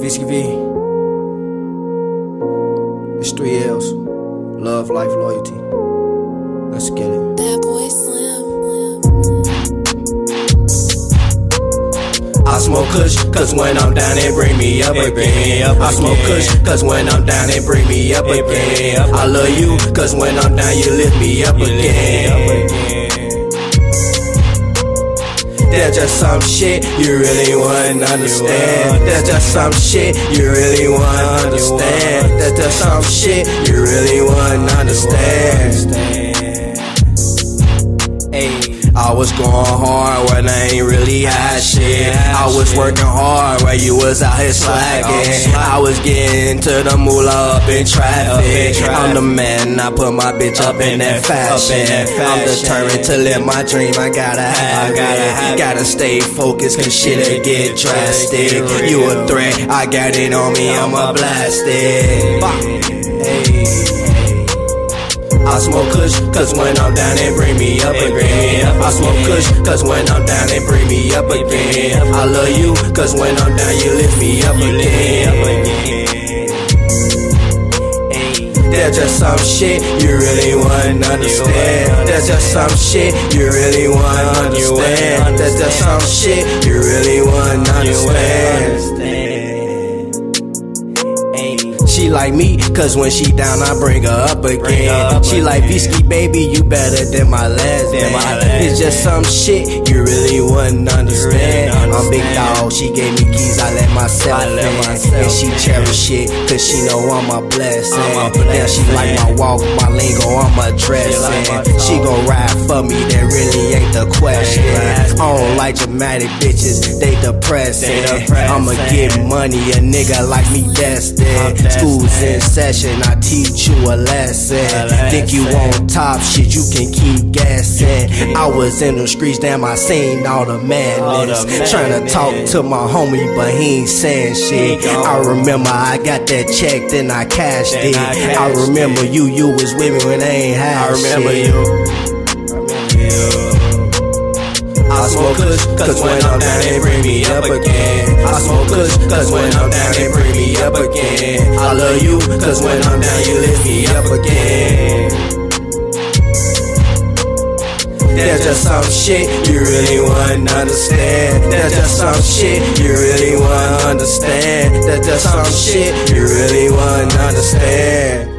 Visky V. It's 3 L's. Love, life, loyalty. Let's get it. That boy Slim. I smoke kush, cause when I'm down, it bring me up again. I smoke kush, cause when I'm down, it bring me up again. I love you, cause when I'm down, you lift me up again. That's just some shit you really wouldn't understand. That's just some shit you really wouldn't understand. That's just some shit you really wouldn't understand. I was going hard when I ain't really had shit. I was working hard while you was out here slacking. I was getting to the moolah up in traffic. I'm the man, I put my bitch up in that fashion. I'm determined to live my dream, I gotta have it. Gotta stay focused cause shit'll get drastic. You a threat, I got it on me, I'ma blast it. I smoke kush, cause when I'm down, it bring me up again. I smoke kush, cause when I'm down, it bring me up again. I love you, cause when I'm down, you lift me up again. That's just some shit you really wouldn't understand. That's just some shit you really wouldn't understand. That's just some shit you really wouldn't understand. She like me, cause when she down, I bring her up again. She like Visky, baby, you better than my last man. It's just some shit you really wouldn't understand. I'm big dog, she gave me keys, I let myself in. And she cherish it, cause she know I'm a blessing. Now she like my walk, my lingo, I'm a dressing. She gon' ride for me, that really ain't the question. I don't like dramatic bitches, they depressing. I'ma get money, a nigga like me destined. School's in session, I teach you a lesson. Think you on top shit, you can keep gassing. I was in the streets, damn, I seen all the madness. Tryna talk to my homie, but he ain't saying shit. I remember I got that check, then I cashed it. I remember you was with me when I ain't had shit. I remember you. I smoke kush, cause when I'm down, they bring me up again. I smoke kush, cause when I'm down, they bring me up again. I love you, cause when I'm down, you lift me up again. That's just some shit you really wouldn't understand. That's just some shit you really wouldn't understand. That's just some shit you really wouldn't understand.